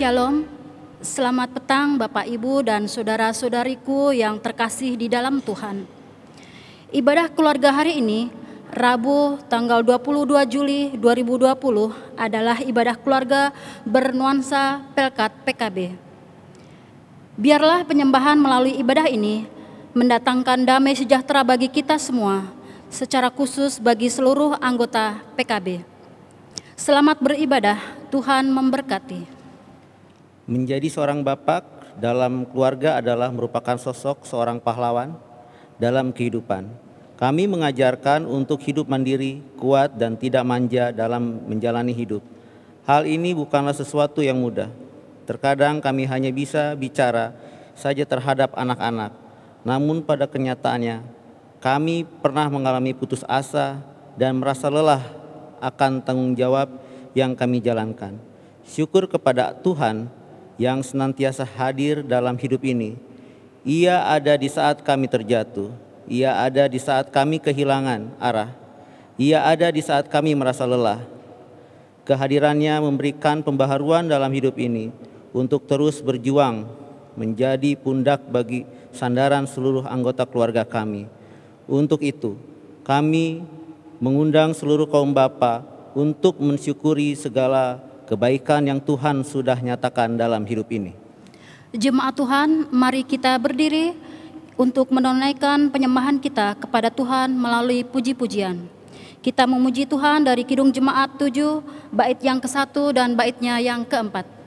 Shalom, selamat petang Bapak Ibu dan saudara-saudariku yang terkasih di dalam Tuhan. Ibadah keluarga hari ini, Rabu tanggal 22 Juli 2020 adalah ibadah keluarga bernuansa Pelkat PKB. Biarlah penyembahan melalui ibadah ini mendatangkan damai sejahtera bagi kita semua, secara khusus bagi seluruh anggota PKB. Selamat beribadah, Tuhan memberkati. Menjadi seorang bapak dalam keluarga adalah merupakan sosok seorang pahlawan dalam kehidupan. Kami mengajarkan untuk hidup mandiri, kuat, dan tidak manja dalam menjalani hidup. Hal ini bukanlah sesuatu yang mudah. Terkadang kami hanya bisa bicara saja terhadap anak-anak. Namun pada kenyataannya, kami pernah mengalami putus asa dan merasa lelah akan tanggung jawab yang kami jalankan. Syukur kepada Tuhan yang senantiasa hadir dalam hidup ini. Ia ada di saat kami terjatuh. Ia ada di saat kami kehilangan arah. Ia ada di saat kami merasa lelah. Kehadirannya memberikan pembaharuan dalam hidup ini untuk terus berjuang menjadi pundak bagi sandaran seluruh anggota keluarga kami. Untuk itu, kami mengundang seluruh kaum bapa untuk mensyukuri segala kebaikan yang Tuhan sudah nyatakan dalam hidup ini. Jemaat Tuhan, mari kita berdiri untuk menunaikan penyembahan kita kepada Tuhan melalui puji-pujian. Kita memuji Tuhan dari Kidung Jemaat 7, bait yang ke-1 dan baitnya yang ke-4.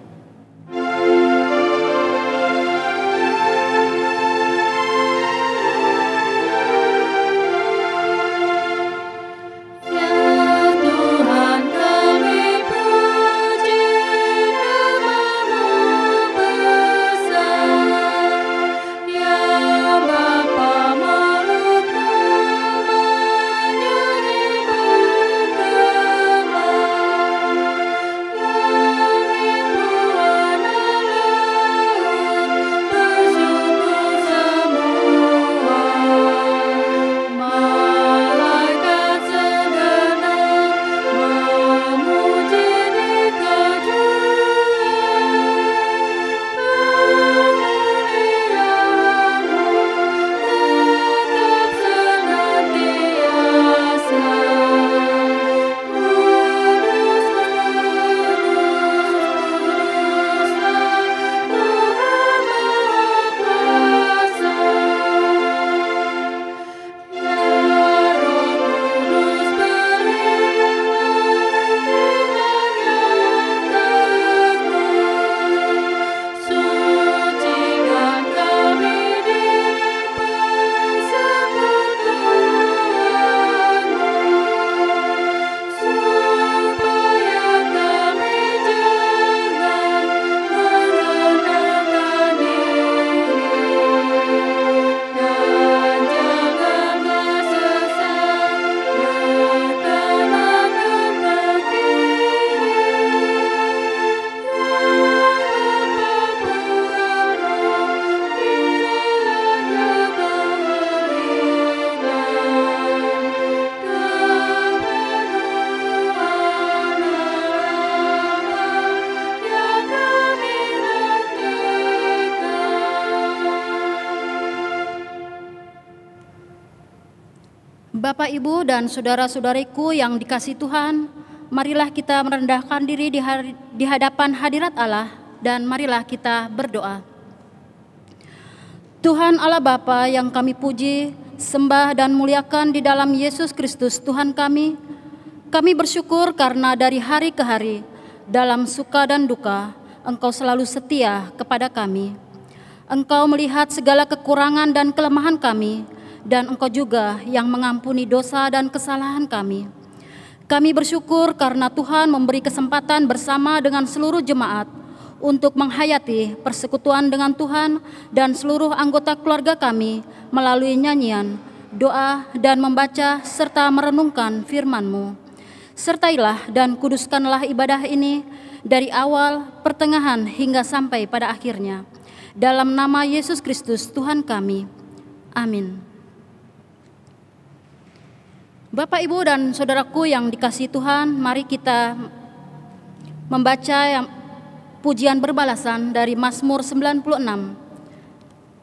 Bapak, Ibu, dan saudara-saudariku yang dikasihi Tuhan, marilah kita merendahkan diri di hadapan hadirat Allah dan marilah kita berdoa. Tuhan Allah Bapa yang kami puji, sembah dan muliakan di dalam Yesus Kristus Tuhan kami bersyukur karena dari hari ke hari, dalam suka dan duka, Engkau selalu setia kepada kami. Engkau melihat segala kekurangan dan kelemahan kami, dan Engkau juga yang mengampuni dosa dan kesalahan kami. Kami bersyukur karena Tuhan memberi kesempatan bersama dengan seluruh jemaat untuk menghayati persekutuan dengan Tuhan dan seluruh anggota keluarga kami melalui nyanyian, doa, dan membaca serta merenungkan firman-Mu. Sertailah dan kuduskanlah ibadah ini dari awal, pertengahan, hingga sampai pada akhirnya. Dalam nama Yesus Kristus Tuhan kami. Amin. Bapak, Ibu, dan saudaraku yang dikasihi Tuhan, mari kita membaca pujian berbalasan dari Mazmur 96,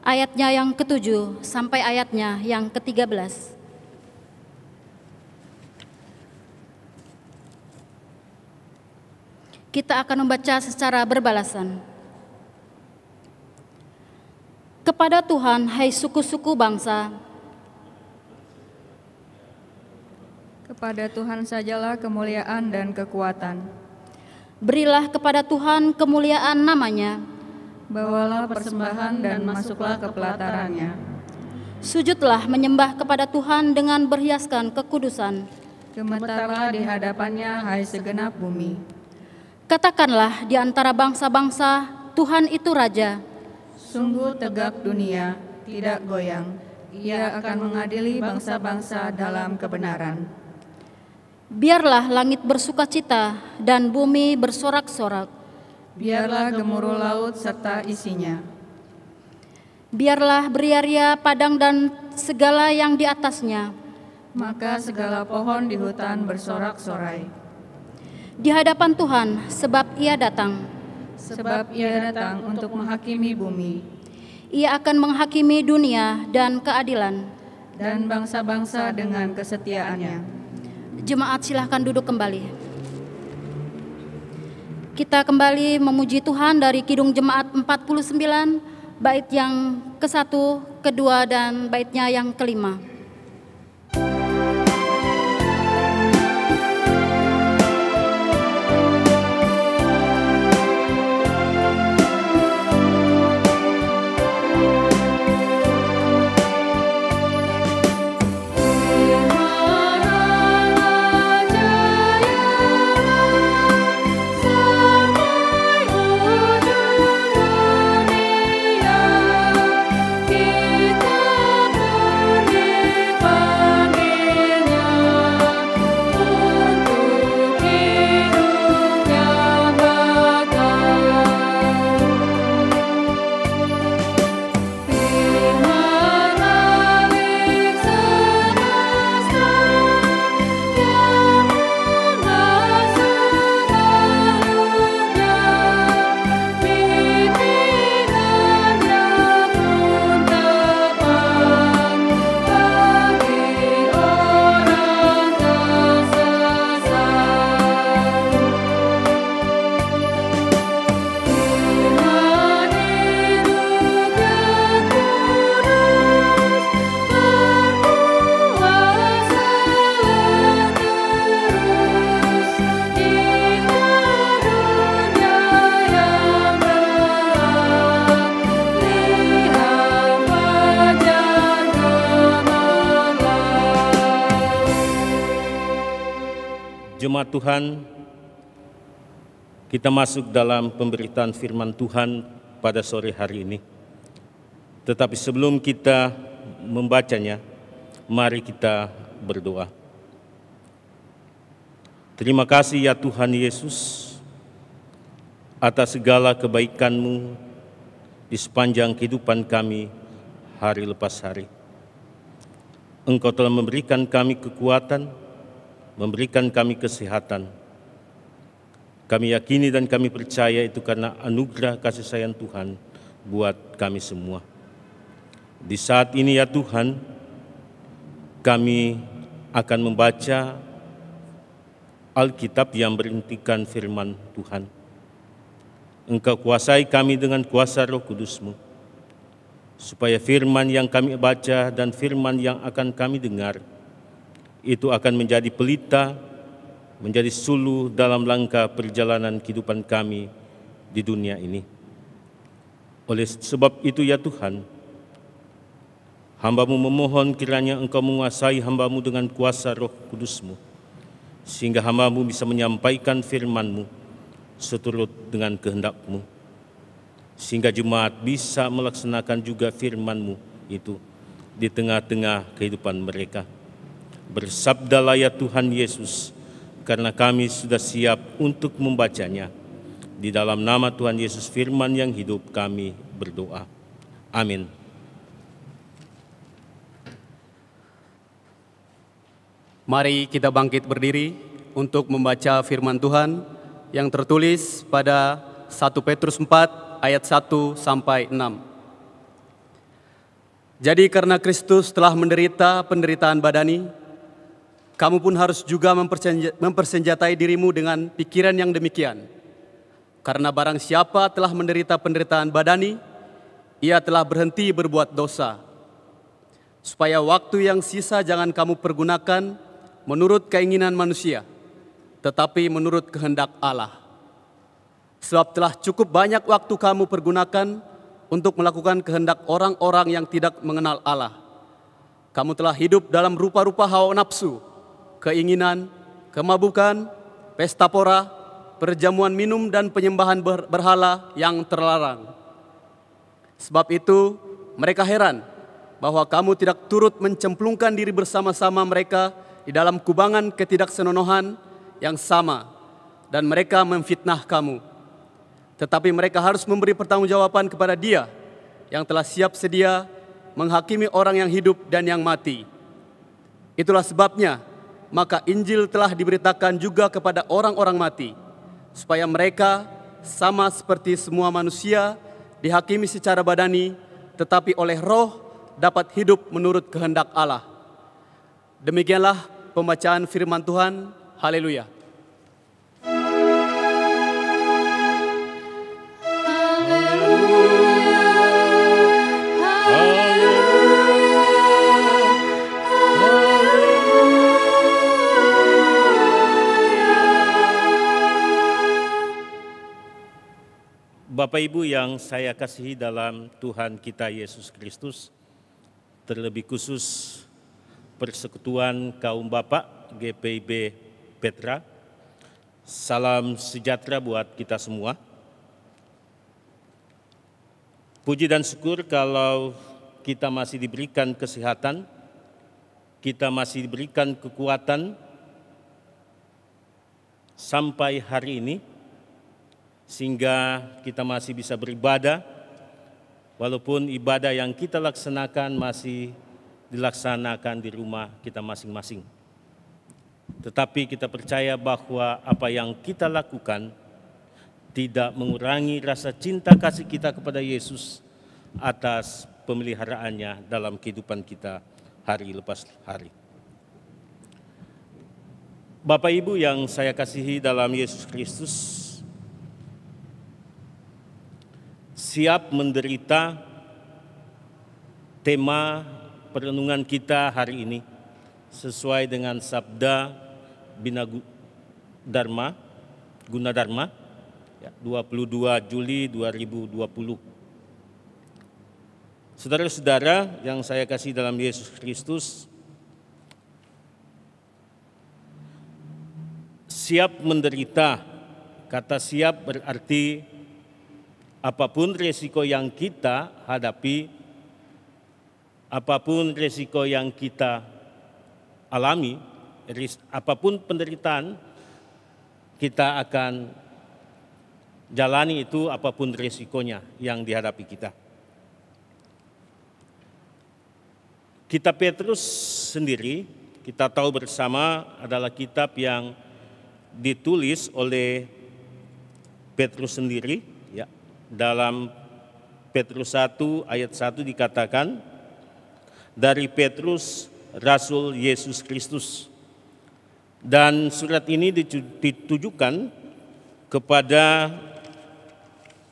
ayatnya yang ke-7 sampai ayatnya yang ke-13. Kita akan membaca secara berbalasan. Kepada Tuhan, hai suku-suku bangsa, kepada Tuhan sajalah kemuliaan dan kekuatan. berilah kepada Tuhan kemuliaan namanya. Bawalah persembahan dan masuklah ke pelatarannya. Sujudlah menyembah kepada Tuhan dengan berhiaskan kekudusan. Gemetarlah di hadapannya, hai segenap bumi. Katakanlah di antara bangsa-bangsa, Tuhan itu Raja. Sungguh tegak dunia, tidak goyang. Ia akan mengadili bangsa-bangsa dalam kebenaran. Biarlah langit bersukacita dan bumi bersorak-sorak. Biarlah gemuruh laut serta isinya. Biarlah beria-ria padang dan segala yang di atasnya. Maka segala pohon di hutan bersorak-sorai. Di hadapan Tuhan, sebab Ia datang. Sebab Ia datang untuk menghakimi bumi. Ia akan menghakimi dunia dan keadilan. Dan bangsa-bangsa dengan kesetiaannya. Jemaat silahkan duduk kembali. Kita kembali memuji Tuhan dari Kidung Jemaat 49, bait yang ke-1, kedua, dan baitnya yang kelima. Jemaat Tuhan, kita masuk dalam pemberitaan firman Tuhan pada sore hari ini. Tetapi sebelum kita membacanya, mari kita berdoa. Terima kasih ya Tuhan Yesus atas segala kebaikan-Mu di sepanjang kehidupan kami hari lepas hari. Engkau telah memberikan kami kekuatan, memberikan kami kesehatan. Kami yakini dan kami percaya itu karena anugerah kasih sayang Tuhan buat kami semua. Di saat ini ya Tuhan, kami akan membaca Alkitab yang berintikan firman Tuhan. Engkau kuasai kami dengan kuasa Roh Kudus-Mu, supaya firman yang kami baca dan firman yang akan kami dengar itu akan menjadi pelita, menjadi suluh dalam langkah perjalanan kehidupan kami di dunia ini. Oleh sebab itu ya Tuhan, hamba-Mu memohon kiranya Engkau menguasai hamba-Mu dengan kuasa Roh Kudus-Mu, sehingga hamba-Mu bisa menyampaikan firman-Mu seturut dengan kehendak-Mu, sehingga jemaat bisa melaksanakan juga firman-Mu itu di tengah-tengah kehidupan mereka. Bersabdalah ya Tuhan Yesus, karena kami sudah siap untuk membacanya. Di dalam nama Tuhan Yesus firman yang hidup kami berdoa. Amin. Mari kita bangkit berdiri untuk membaca firman Tuhan yang tertulis pada 1 Petrus 4 ayat 1 sampai 6. Jadi karena Kristus telah menderita penderitaan badani, kamu pun harus juga mempersenjatai dirimu dengan pikiran yang demikian. Karena barang siapa telah menderita penderitaan badani, ia telah berhenti berbuat dosa. Supaya waktu yang sisa jangan kamu pergunakan menurut keinginan manusia, tetapi menurut kehendak Allah. Sebab telah cukup banyak waktu kamu pergunakan untuk melakukan kehendak orang-orang yang tidak mengenal Allah. Kamu telah hidup dalam rupa-rupa hawa nafsu, keinginan, kemabukan, pesta pora, perjamuan minum dan penyembahan berhala yang terlarang. Sebab itu mereka heran bahwa kamu tidak turut mencemplungkan diri bersama-sama mereka di dalam kubangan ketidaksenonohan yang sama, dan mereka memfitnah kamu. Tetapi mereka harus memberi pertanggungjawaban kepada Dia yang telah siap sedia menghakimi orang yang hidup dan yang mati. Itulah sebabnya maka Injil telah diberitakan juga kepada orang-orang mati, supaya mereka sama seperti semua manusia dihakimi secara badani, tetapi oleh Roh dapat hidup menurut kehendak Allah. Demikianlah pembacaan firman Tuhan. Haleluya. Bapak Ibu yang saya kasihi dalam Tuhan kita Yesus Kristus, terlebih khusus Persekutuan Kaum Bapak GPIB Petra, salam sejahtera buat kita semua. Puji dan syukur kalau kita masih diberikan kesehatan, kita masih diberikan kekuatan sampai hari ini, sehingga kita masih bisa beribadah, walaupun ibadah yang kita laksanakan masih dilaksanakan di rumah kita masing-masing. Tetapi kita percaya bahwa apa yang kita lakukan tidak mengurangi rasa cinta kasih kita kepada Yesus atas pemeliharaannya dalam kehidupan kita hari lepas hari. Bapak Ibu yang saya kasihi dalam Yesus Kristus, siap menderita tema perenungan kita hari ini sesuai dengan sabda Bina Gunadarma 22 Juli 2020. Saudara-saudara yang saya kasih dalam Yesus Kristus, siap menderita, kata siap berarti apapun resiko yang kita hadapi, apapun resiko yang kita alami, apapun penderitaan, kita akan jalani itu apapun resikonya yang dihadapi kita. Kitab Petrus sendiri, kita tahu bersama adalah kitab yang ditulis oleh Petrus sendiri, ya. Dalam Petrus 1 ayat 1 dikatakan, dari Petrus, Rasul Yesus Kristus. Dan surat ini ditujukan kepada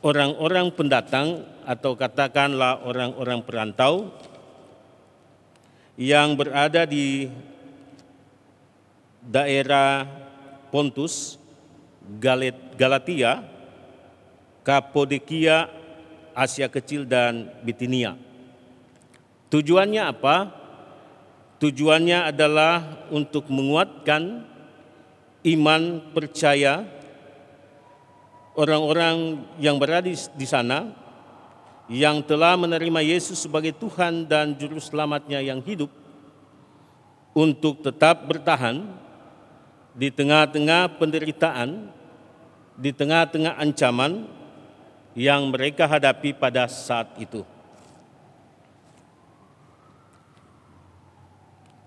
orang-orang pendatang atau katakanlah orang-orang perantau yang berada di daerah Pontus, Galatia, Kapodekia, Asia Kecil, dan Bitinia. Tujuannya apa? Tujuannya adalah untuk menguatkan iman percaya orang-orang yang berada di sana, yang telah menerima Yesus sebagai Tuhan dan Juru Selamatnya yang hidup, untuk tetap bertahan di tengah-tengah penderitaan, di tengah-tengah ancaman yang mereka hadapi pada saat itu.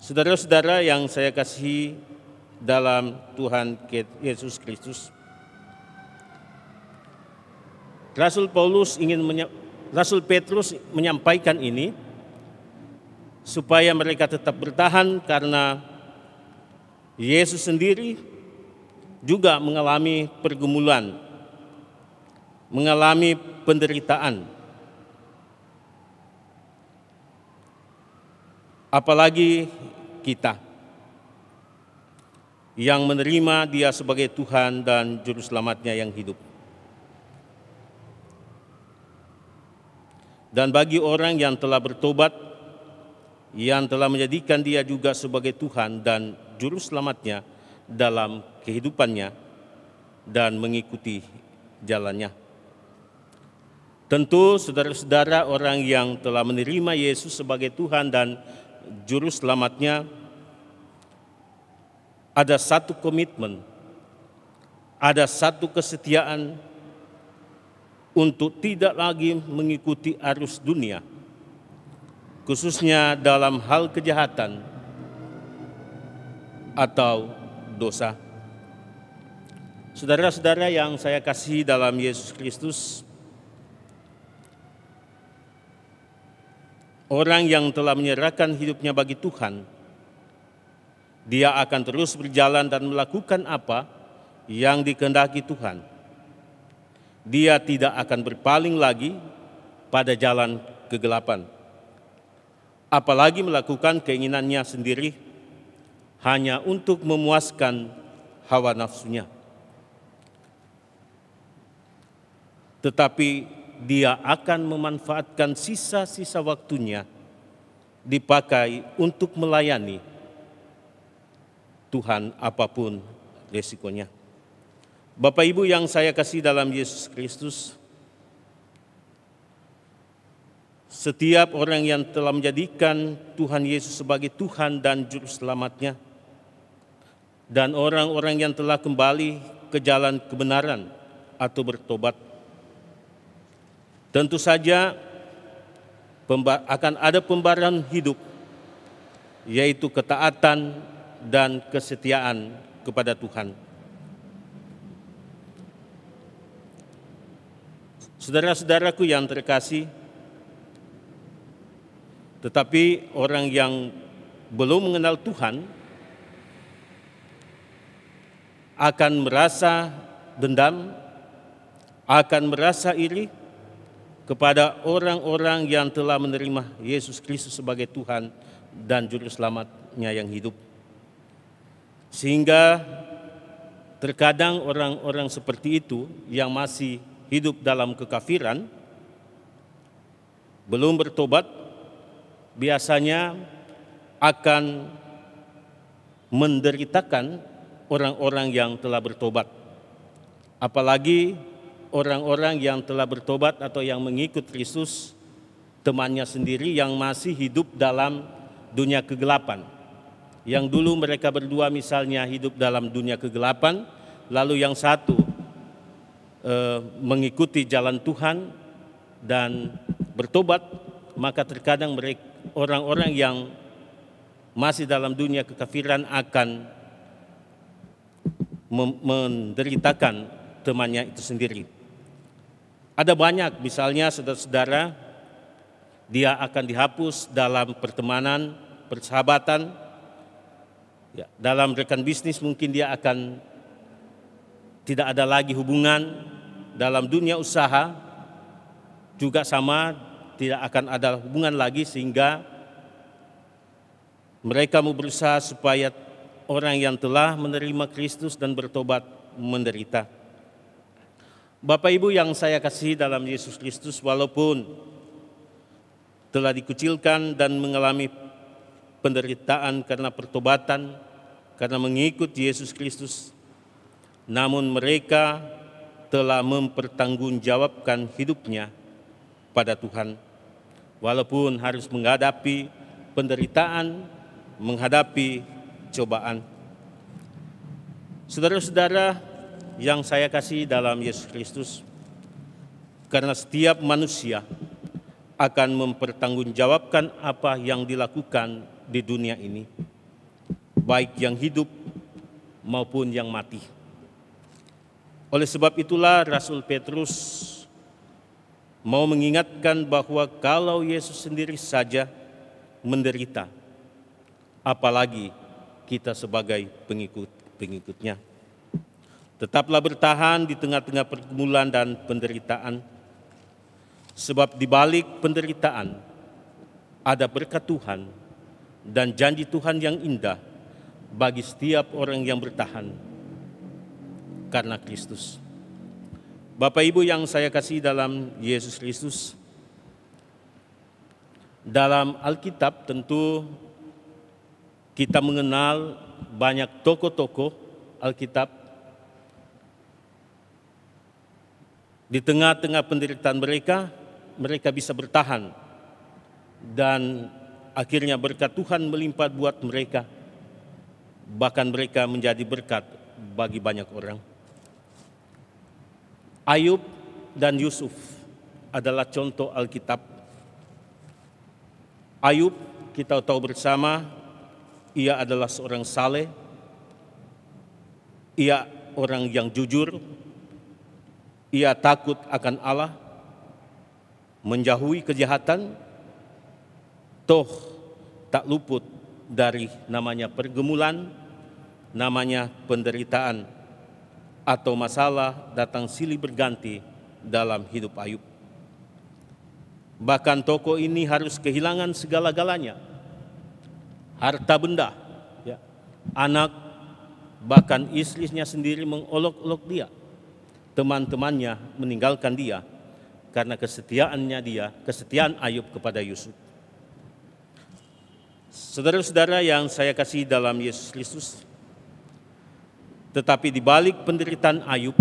Saudara-saudara yang saya kasihi dalam Tuhan Yesus Kristus, Rasul Petrus menyampaikan ini supaya mereka tetap bertahan, karena Yesus sendiri juga mengalami pergumulan, mengalami penderitaan. Apalagi kita yang menerima Dia sebagai Tuhan dan Juru Selamatnya yang hidup. Dan bagi orang yang telah bertobat, yang telah menjadikan Dia juga sebagai Tuhan dan Juru Selamatnya dalam kehidupannya dan mengikuti jalannya. Tentu saudara-saudara, orang yang telah menerima Yesus sebagai Tuhan dan Juru Selamatnya, ada satu komitmen, ada satu kesetiaan untuk tidak lagi mengikuti arus dunia, khususnya dalam hal kejahatan atau dosa. Saudara-saudara yang saya kasihi dalam Yesus Kristus, orang yang telah menyerahkan hidupnya bagi Tuhan, dia akan terus berjalan dan melakukan apa yang dikehendaki Tuhan. Dia tidak akan berpaling lagi pada jalan kegelapan, apalagi melakukan keinginannya sendiri hanya untuk memuaskan hawa nafsunya. Tetapi dia akan memanfaatkan sisa-sisa waktunya dipakai untuk melayani Tuhan apapun resikonya. Bapak Ibu yang saya kasih dalam Yesus Kristus, setiap orang yang telah menjadikan Tuhan Yesus sebagai Tuhan dan Juru Selamatnya, dan orang-orang yang telah kembali ke jalan kebenaran atau bertobat, tentu saja akan ada pembaruan hidup, yaitu ketaatan dan kesetiaan kepada Tuhan. Saudara-saudaraku yang terkasih, tetapi orang yang belum mengenal Tuhan akan merasa dendam, akan merasa iri kepada orang-orang yang telah menerima Yesus Kristus sebagai Tuhan dan Juru Selamatnya yang hidup. Sehingga terkadang orang-orang seperti itu yang masih hidup dalam kekafiran, belum bertobat, biasanya akan menderitakan orang-orang yang telah bertobat. Apalagi orang-orang yang telah bertobat atau yang mengikut Kristus, temannya sendiri yang masih hidup dalam dunia kegelapan. Yang dulu mereka berdua misalnya hidup dalam dunia kegelapan, lalu yang satu mengikuti jalan Tuhan dan bertobat, maka terkadang mereka, orang-orang yang masih dalam dunia kekafiran akan menderitakan temannya itu sendiri. Ada banyak, misalnya saudara-saudara, dia akan dihapus dalam pertemanan, persahabatan, ya, dalam rekan bisnis mungkin dia akan tidak ada lagi hubungan, dalam dunia usaha juga sama, tidak akan ada hubungan lagi, sehingga mereka mau berusaha supaya orang yang telah menerima Kristus dan bertobat menderita. Bapak Ibu yang saya kasihi dalam Yesus Kristus, walaupun telah dikucilkan dan mengalami penderitaan karena pertobatan, karena mengikut Yesus Kristus, namun mereka telah mempertanggungjawabkan hidupnya pada Tuhan, walaupun harus menghadapi penderitaan, menghadapi cobaan. Saudara-saudara yang saya kasih dalam Yesus Kristus, karena setiap manusia akan mempertanggungjawabkan apa yang dilakukan di dunia ini, baik yang hidup maupun yang mati. Oleh sebab itulah Rasul Petrus mau mengingatkan bahwa kalau Yesus sendiri saja menderita, apalagi kita sebagai pengikut-pengikutnya. Tetaplah bertahan di tengah-tengah pergumulan dan penderitaan, sebab di balik penderitaan ada berkat Tuhan dan janji Tuhan yang indah bagi setiap orang yang bertahan karena Kristus. Bapak Ibu yang saya kasih dalam Yesus Kristus, dalam Alkitab tentu kita mengenal banyak tokoh-tokoh Alkitab. Di tengah-tengah penderitaan mereka, mereka bisa bertahan dan akhirnya berkat Tuhan melimpah buat mereka. Bahkan mereka menjadi berkat bagi banyak orang. Ayub dan Yusuf adalah contoh Alkitab. Ayub kita tahu bersama, ia adalah seorang saleh, ia orang yang jujur, ia takut akan Allah, menjauhi kejahatan, toh tak luput dari namanya pergumulan, namanya penderitaan, atau masalah datang silih berganti dalam hidup Ayub. Bahkan tokoh ini harus kehilangan segala-galanya, harta benda, ya, anak, bahkan istrinya sendiri mengolok-olok dia. Teman-temannya meninggalkan dia karena kesetiaan Ayub kepada Yusuf. Saudara-saudara yang saya kasih dalam Yesus Kristus, tetapi di balik penderitaan Ayub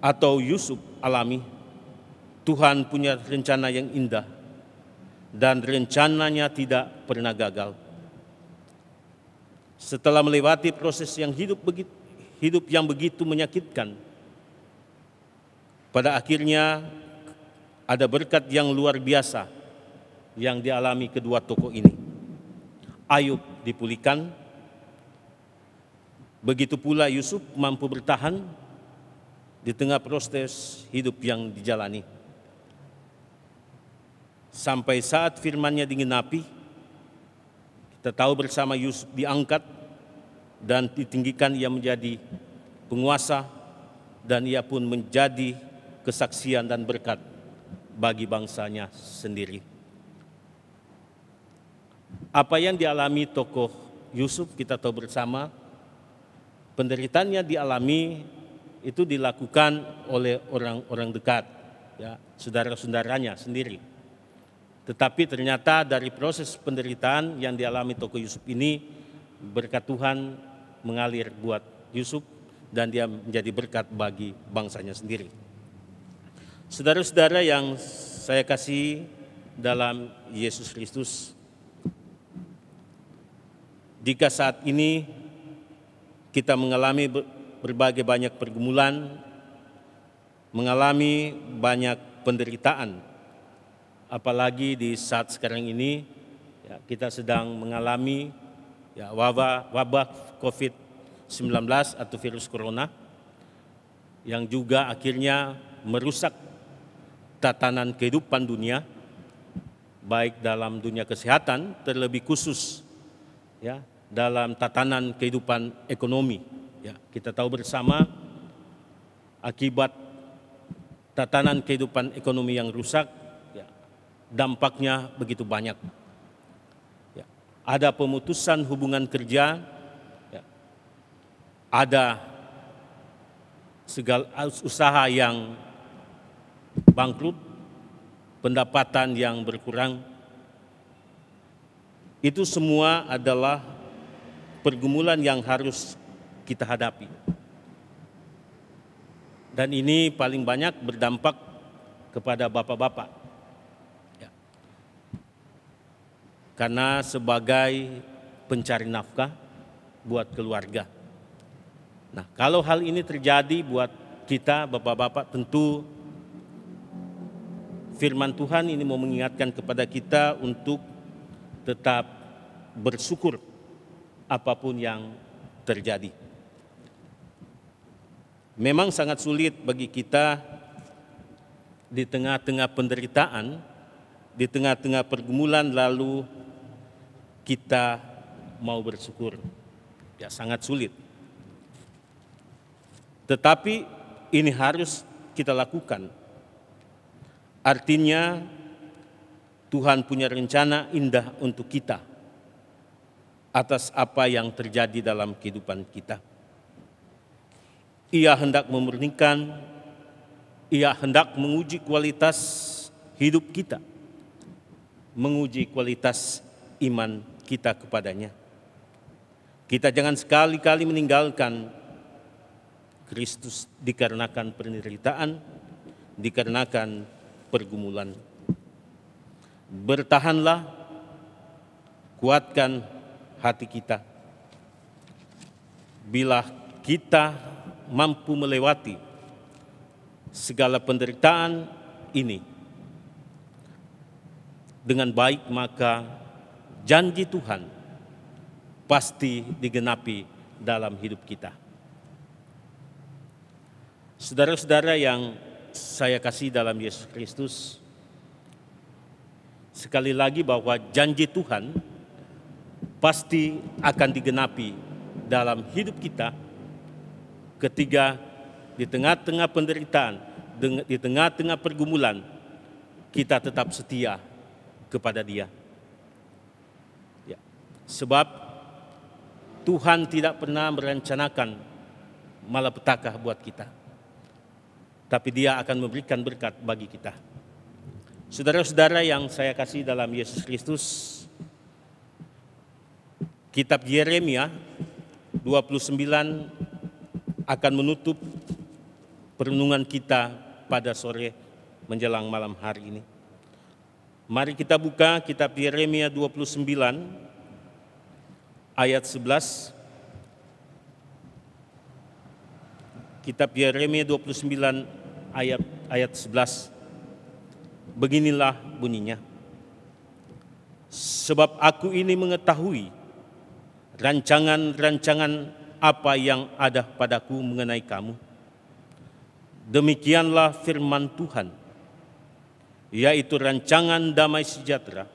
atau Yusuf alami, Tuhan punya rencana yang indah dan rencananya tidak pernah gagal. Setelah melewati proses yang hidup yang begitu menyakitkan, pada akhirnya ada berkat yang luar biasa yang dialami kedua tokoh ini. Ayub dipulihkan, begitu pula Yusuf mampu bertahan di tengah proses hidup yang dijalani. Sampai saat firman-Nya digenapi, kita tahu bersama Yusuf diangkat dan ditinggikan, ia menjadi penguasa dan ia pun menjadi kesaksian dan berkat bagi bangsanya sendiri. Apa yang dialami tokoh Yusuf kita tahu bersama, penderitaannya dialami itu dilakukan oleh orang-orang dekat, ya, saudara-saudaranya sendiri. Tetapi ternyata dari proses penderitaan yang dialami tokoh Yusuf ini, berkat Tuhan mengalir buat Yusuf dan dia menjadi berkat bagi bangsanya sendiri. Saudara-saudara yang saya kasih dalam Yesus Kristus, jika saat ini kita mengalami berbagai banyak pergumulan, mengalami banyak penderitaan, apalagi di saat sekarang ini, ya, kita sedang mengalami, ya, wabah COVID-19 atau virus corona yang juga akhirnya merusak tatanan kehidupan dunia, baik dalam dunia kesehatan, terlebih khusus, ya, dalam tatanan kehidupan ekonomi. Ya, kita tahu bersama akibat tatanan kehidupan ekonomi yang rusak, ya, dampaknya begitu banyak. Ya, ada pemutusan hubungan kerja, ya, ada segala usaha yang bangkrut, pendapatan yang berkurang. Itu semua adalah pergumulan yang harus kita hadapi. Dan ini paling banyak berdampak kepada bapak-bapak. Ya. Karena sebagai pencari nafkah buat keluarga. Nah, kalau hal ini terjadi buat kita bapak-bapak, tentu firman Tuhan ini mau mengingatkan kepada kita untuk tetap bersyukur apapun yang terjadi. Memang sangat sulit bagi kita di tengah-tengah penderitaan, di tengah-tengah pergumulan, lalu kita mau bersyukur. Ya, sangat sulit. Tetapi ini harus kita lakukan. Artinya Tuhan punya rencana indah untuk kita atas apa yang terjadi dalam kehidupan kita. Ia hendak memurnikan, Ia hendak menguji kualitas hidup kita, menguji kualitas iman kita kepadanya. Kita jangan sekali-kali meninggalkan Kristus dikarenakan penderitaan, dikarenakan pergumulan. Bertahanlah, kuatkan hati kita. Bila kita mampu melewati segala penderitaan ini dengan baik, maka janji Tuhan pasti digenapi dalam hidup kita. Saudara-saudara yang saya kasih dalam Yesus Kristus, sekali lagi bahwa janji Tuhan pasti akan digenapi dalam hidup kita ketika di tengah-tengah penderitaan, di tengah-tengah pergumulan, kita tetap setia kepada Dia. Ya, sebab Tuhan tidak pernah merencanakan malapetaka buat kita, tapi Dia akan memberikan berkat bagi kita. Saudara-saudara yang saya kasih dalam Yesus Kristus, kitab Yeremia 29 akan menutup perenungan kita pada sore menjelang malam hari ini. Mari kita buka kitab Yeremia 29 ayat 11. Kitab Yeremia 29 ayat 11. Beginilah bunyinya. Sebab aku ini mengetahui rancangan-rancangan apa yang ada padaku mengenai kamu. Demikianlah firman Tuhan, yaitu rancangan damai sejahtera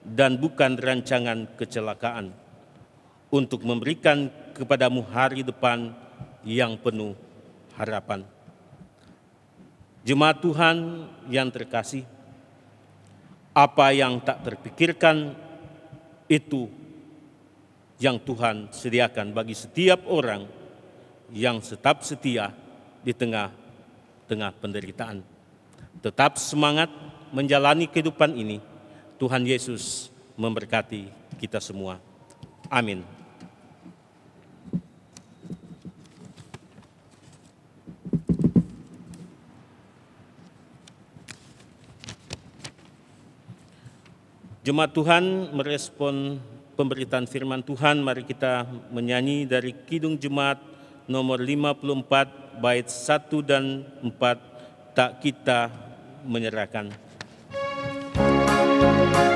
dan bukan rancangan kecelakaan, untuk memberikan kepadamu hari depan yang penuh harapan. Jemaat Tuhan yang terkasih, apa yang tak terpikirkan itu yang Tuhan sediakan bagi setiap orang yang tetap setia di tengah penderitaan. Tetap semangat menjalani kehidupan ini. Tuhan Yesus memberkati kita semua. Amin. Jemaat Tuhan, merespon pemberitaan firman Tuhan, mari kita menyanyi dari Kidung Jemaat nomor 54 bait 1 dan 4, tak kita menyerahkan. Thank you.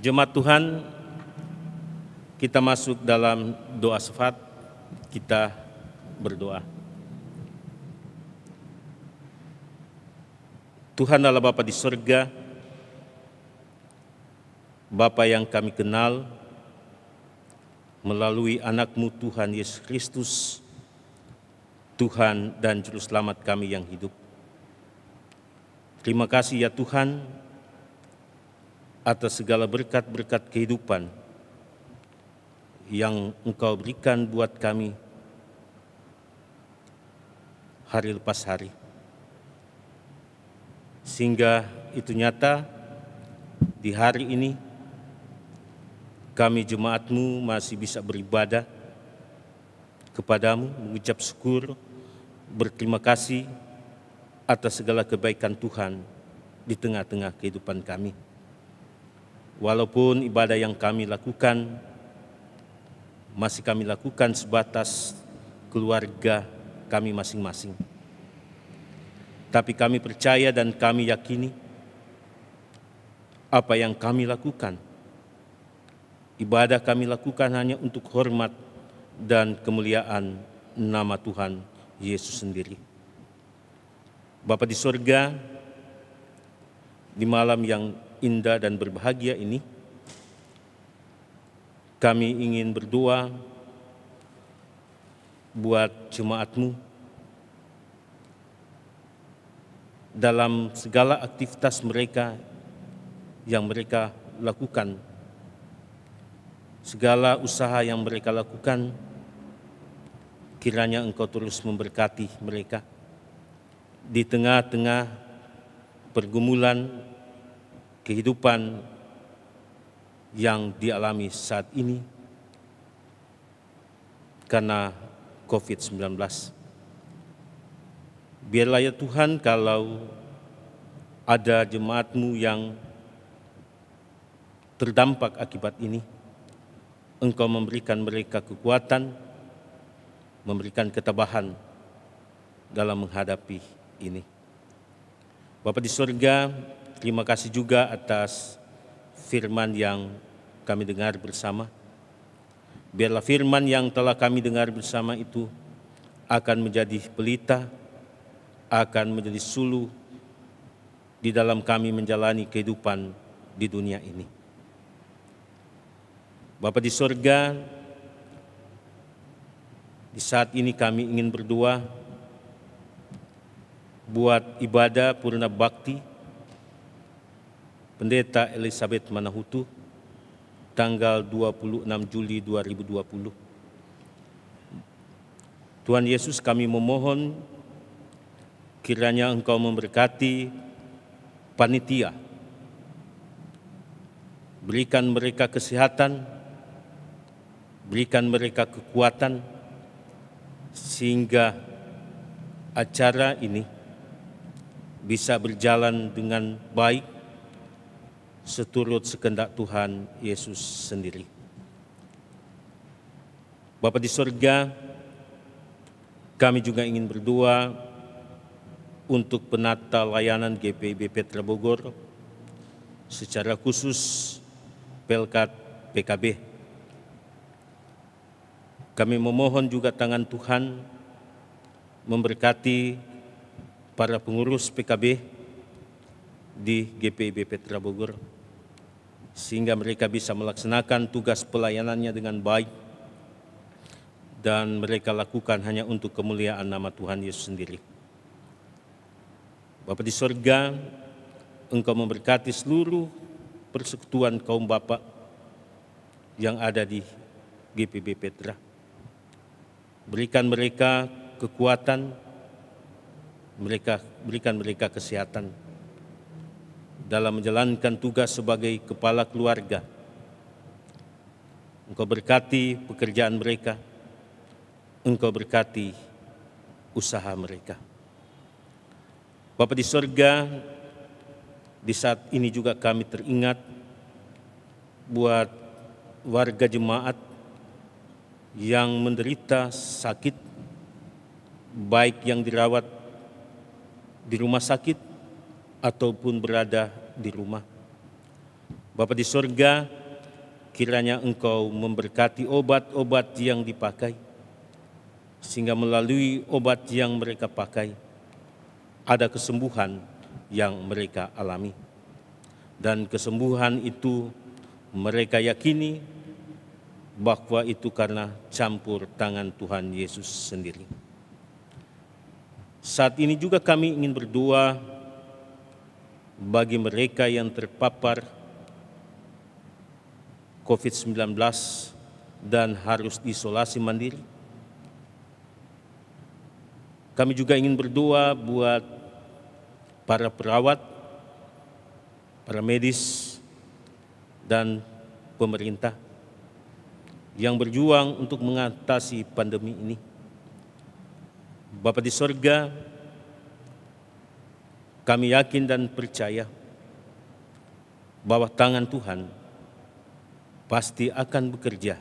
Jemaat Tuhan, kita masuk dalam doa syafaat, kita berdoa. Tuhan Allah Bapa di surga, Bapa yang kami kenal melalui anak-Mu Tuhan Yesus Kristus, Tuhan dan Juru Selamat kami yang hidup. Terima kasih ya Tuhan atas segala berkat-berkat kehidupan yang Engkau berikan buat kami hari lepas hari. Sehingga itu nyata di hari ini kami jemaat-Mu masih bisa beribadah kepadamu, mengucap syukur, berterima kasih atas segala kebaikan Tuhan di tengah-tengah kehidupan kami. Walaupun ibadah yang kami lakukan masih kami lakukan sebatas keluarga kami masing-masing. Tapi kami percaya dan kami yakini apa yang kami lakukan, ibadah kami lakukan hanya untuk hormat dan kemuliaan nama Tuhan Yesus sendiri. Bapa di surga, di malam yang indah dan berbahagia ini, kami ingin berdoa buat jemaat-Mu dalam segala aktivitas mereka yang mereka lakukan, segala usaha yang mereka lakukan, kiranya Engkau terus memberkati mereka di tengah-tengah pergumulan kehidupan yang dialami saat ini karena COVID-19. Biarlah ya Tuhan, kalau ada jemaat-Mu yang terdampak akibat ini, Engkau memberikan mereka kekuatan, memberikan ketabahan dalam menghadapi ini. Bapa di surga, terima kasih juga atas firman yang kami dengar bersama. Biarlah firman yang telah kami dengar bersama itu akan menjadi pelita, akan menjadi suluh di dalam kami menjalani kehidupan di dunia ini. Bapa di surga, di saat ini kami ingin berdoa buat ibadah purna bakti Pendeta Elizabeth Manahutu tanggal 26 Juli 2020. Tuhan Yesus, kami memohon kiranya Engkau memberkati panitia, berikan mereka kesehatan, berikan mereka kekuatan, sehingga acara ini bisa berjalan dengan baik seturut sekehendak Tuhan Yesus sendiri. Bapa di surga, kami juga ingin berdoa untuk penata layanan GPIB Petra Bogor, secara khusus Pelkat PKB. Kami memohon juga tangan Tuhan memberkati para pengurus PKB di GPIB Petra Bogor, sehingga mereka bisa melaksanakan tugas pelayanannya dengan baik dan mereka lakukan hanya untuk kemuliaan nama Tuhan Yesus sendiri. Bapa di surga, Engkau memberkati seluruh persekutuan kaum Bapa yang ada di GPIB Petra. Berikan mereka kekuatan, berikan mereka kesehatan dalam menjalankan tugas sebagai kepala keluarga. Engkau berkati pekerjaan mereka, Engkau berkati usaha mereka. Bapa di surga, di saat ini juga kami teringat buat warga jemaat yang menderita sakit, baik yang dirawat di rumah sakit ataupun berada di rumah. Bapa di sorga, kiranya Engkau memberkati obat-obat yang dipakai, sehingga melalui obat yang mereka pakai, ada kesembuhan yang mereka alami. Dan kesembuhan itu mereka yakini bahwa itu karena campur tangan Tuhan Yesus sendiri. Saat ini juga kami ingin berdoa bagi mereka yang terpapar COVID-19 dan harus diisolasi mandiri. Kami juga ingin berdoa buat para perawat, para medis, dan pemerintah yang berjuang untuk mengatasi pandemi ini. Bapa di sorga, kami yakin dan percaya bahwa tangan Tuhan pasti akan bekerja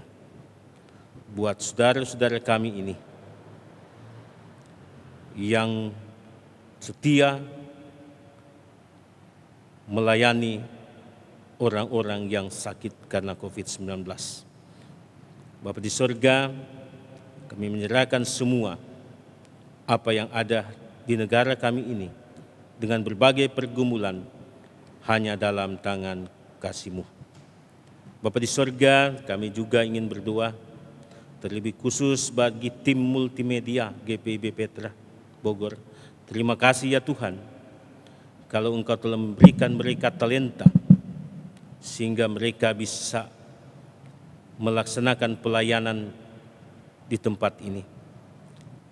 buat saudara-saudara kami ini yang setia melayani orang-orang yang sakit karena COVID-19. Bapa di sorga, kami menyerahkan semua apa yang ada di negara kami ini dengan berbagai pergumulan hanya dalam tangan kasih-Mu. Bapa di sorga, kami juga ingin berdoa terlebih khusus bagi tim multimedia GPIB Petra Bogor. Terima kasih ya Tuhan, kalau Engkau telah memberikan mereka talenta sehingga mereka bisa melaksanakan pelayanan di tempat ini.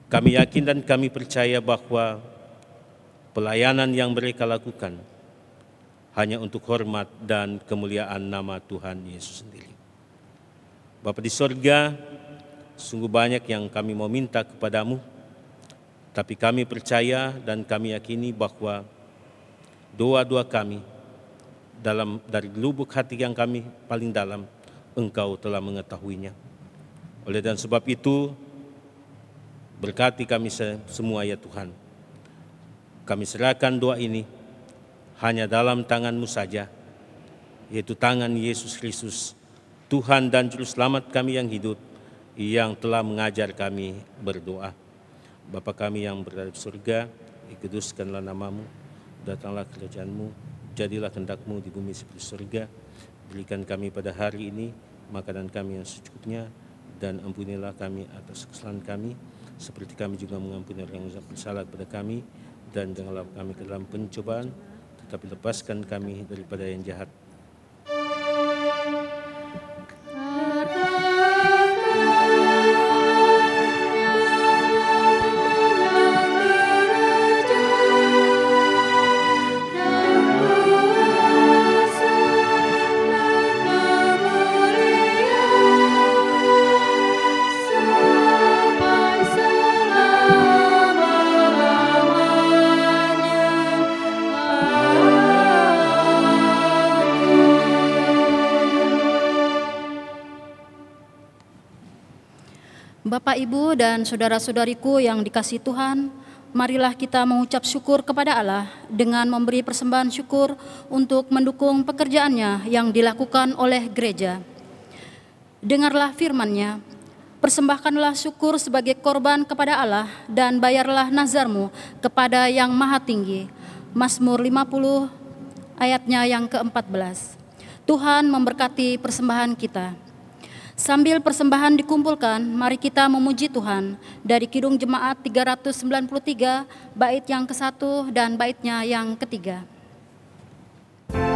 Kami yakin dan kami percaya bahwa pelayanan yang mereka lakukan hanya untuk hormat dan kemuliaan nama Tuhan Yesus sendiri. Bapa di sorga, sungguh banyak yang kami mau minta kepadamu, tapi kami percaya dan kami yakini bahwa doa-doa kami dari lubuk hati yang kami paling dalam, Engkau telah mengetahuinya. Oleh dan sebab itu, berkati kami semua ya Tuhan. Kami serahkan doa ini hanya dalam tangan-Mu saja, yaitu tangan Yesus Kristus, Tuhan dan Juru Selamat kami yang hidup, yang telah mengajar kami berdoa. Bapa kami yang berada di surga, dikuduskanlah nama-Mu, datanglah kerajaan-Mu, jadilah kehendak-Mu di bumi seperti surga. Berikan kami pada hari ini makanan kami yang secukupnya, dan ampunilah kami atas kesalahan kami, seperti kami juga mengampuni orang yang bersalah kepada kami, dan janganlah kami ke dalam pencobaan, tetapi lepaskan kami daripada yang jahat. Bapak, Ibu, dan saudara-saudariku yang dikasihi Tuhan, marilah kita mengucap syukur kepada Allah dengan memberi persembahan syukur untuk mendukung pekerjaannya yang dilakukan oleh gereja. Dengarlah firman-Nya, persembahkanlah syukur sebagai korban kepada Allah dan bayarlah nazarmu kepada Yang Maha Tinggi. Mazmur 50 ayatnya yang ke-14. Tuhan memberkati persembahan kita. Sambil persembahan dikumpulkan, mari kita memuji Tuhan dari Kidung Jemaat 393, bait yang ke-1 dan baitnya yang ke-3. Berkat yang kau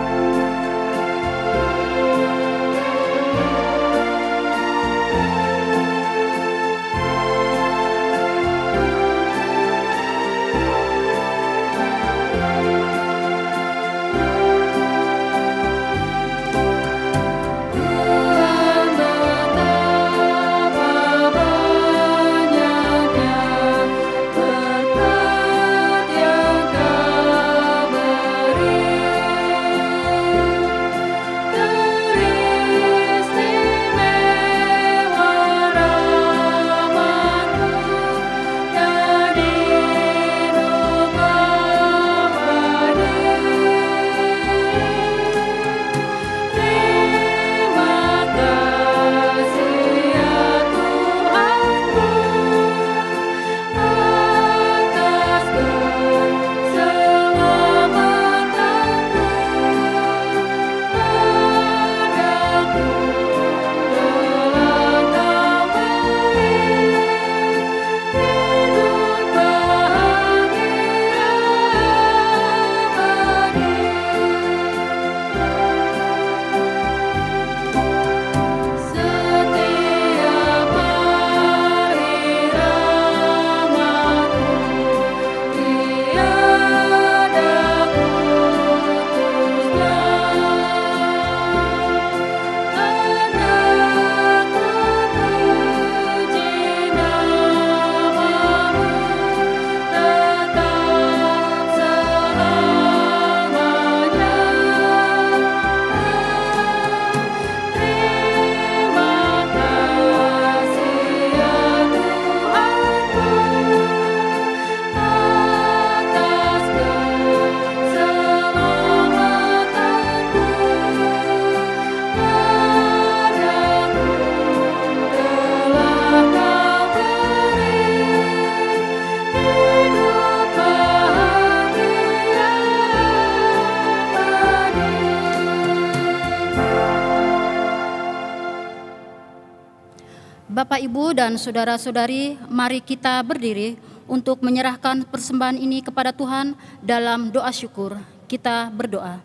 Ibu dan saudara-saudari, mari kita berdiri untuk menyerahkan persembahan ini kepada Tuhan dalam doa syukur. Kita berdoa.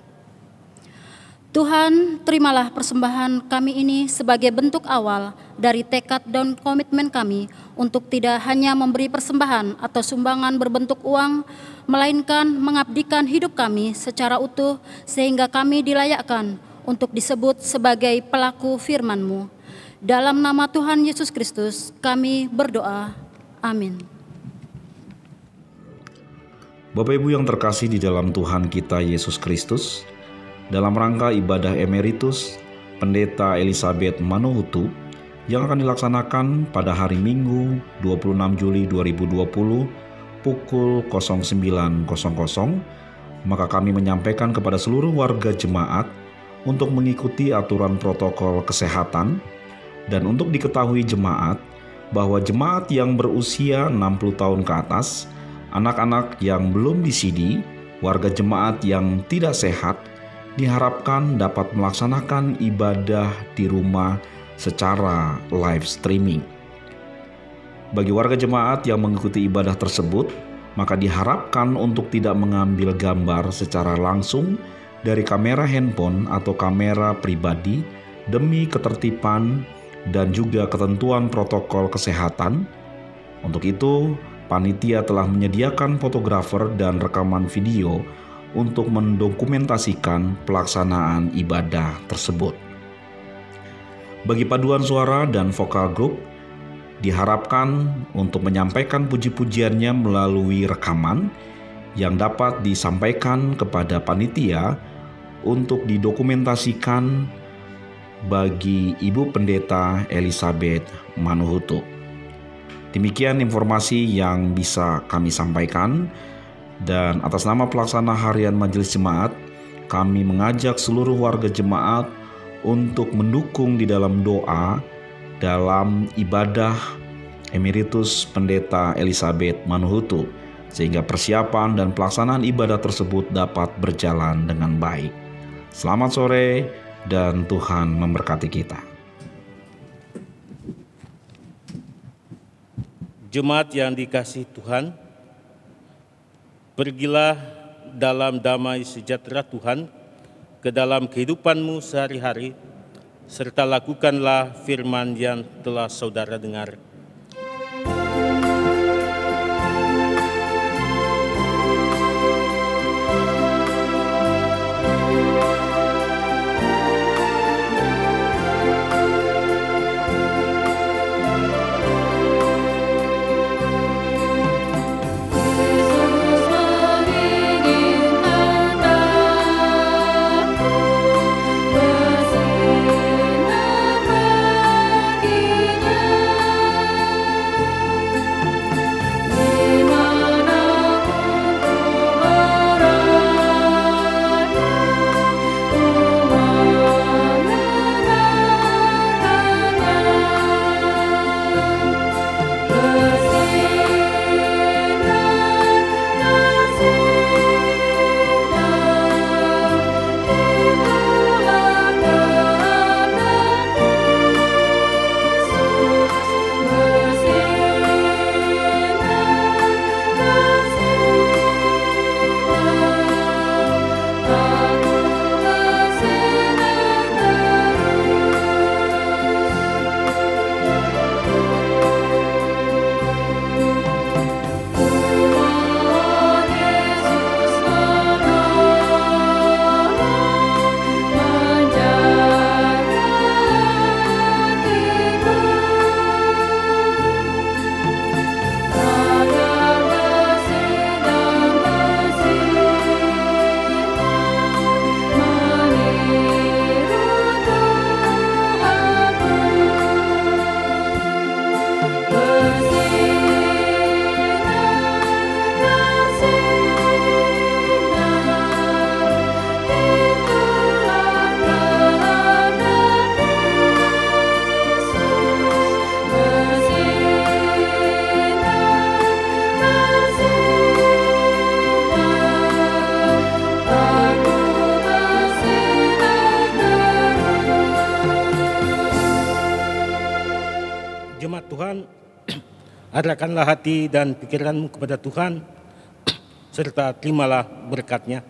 Tuhan, terimalah persembahan kami ini sebagai bentuk awal dari tekad dan komitmen kami untuk tidak hanya memberi persembahan atau sumbangan berbentuk uang, melainkan mengabdikan hidup kami secara utuh sehingga kami dilayakkan untuk disebut sebagai pelaku firman-Mu. Dalam nama Tuhan Yesus Kristus kami berdoa. Amin. Bapak Ibu yang terkasih di dalam Tuhan kita Yesus Kristus, dalam rangka ibadah emeritus Pendeta Elizabeth Manuhutu yang akan dilaksanakan pada hari Minggu 26 Juli 2020 pukul 09.00, maka kami menyampaikan kepada seluruh warga jemaat untuk mengikuti aturan protokol kesehatan. Dan untuk diketahui jemaat, bahwa jemaat yang berusia 60 tahun ke atas, anak-anak yang belum disidi, warga jemaat yang tidak sehat, diharapkan dapat melaksanakan ibadah di rumah secara live streaming. Bagi warga jemaat yang mengikuti ibadah tersebut, maka diharapkan untuk tidak mengambil gambar secara langsung dari kamera handphone atau kamera pribadi demi ketertiban dan juga ketentuan protokol kesehatan. Untuk itu, panitia telah menyediakan fotografer dan rekaman video untuk mendokumentasikan pelaksanaan ibadah tersebut. Bagi paduan suara dan vokal grup, diharapkan untuk menyampaikan puji-pujiannya melalui rekaman yang dapat disampaikan kepada panitia untuk didokumentasikan bagi Ibu Pendeta Elizabeth Manuhutu. Demikian informasi yang bisa kami sampaikan, dan atas nama pelaksana harian Majelis Jemaat, kami mengajak seluruh warga jemaat untuk mendukung di dalam doa dalam ibadah emeritus Pendeta Elizabeth Manuhutu, sehingga persiapan dan pelaksanaan ibadah tersebut dapat berjalan dengan baik. Selamat sore dan Tuhan memberkati kita. Jemaat yang dikasihi Tuhan, pergilah dalam damai sejahtera Tuhan ke dalam kehidupanmu sehari-hari, serta lakukanlah firman yang telah saudara dengar. Bersinar baginya Arahkanlah hati dan pikiranmu kepada Tuhan, serta terimalah berkat-Nya.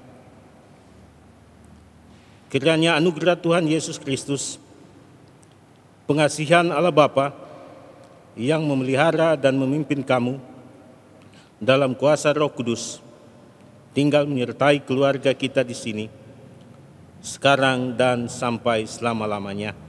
Kiranya anugerah Tuhan Yesus Kristus, pengasihan Allah Bapa yang memelihara dan memimpin kamu dalam kuasa Roh Kudus, tinggal menyertai keluarga kita di sini, sekarang dan sampai selama-lamanya.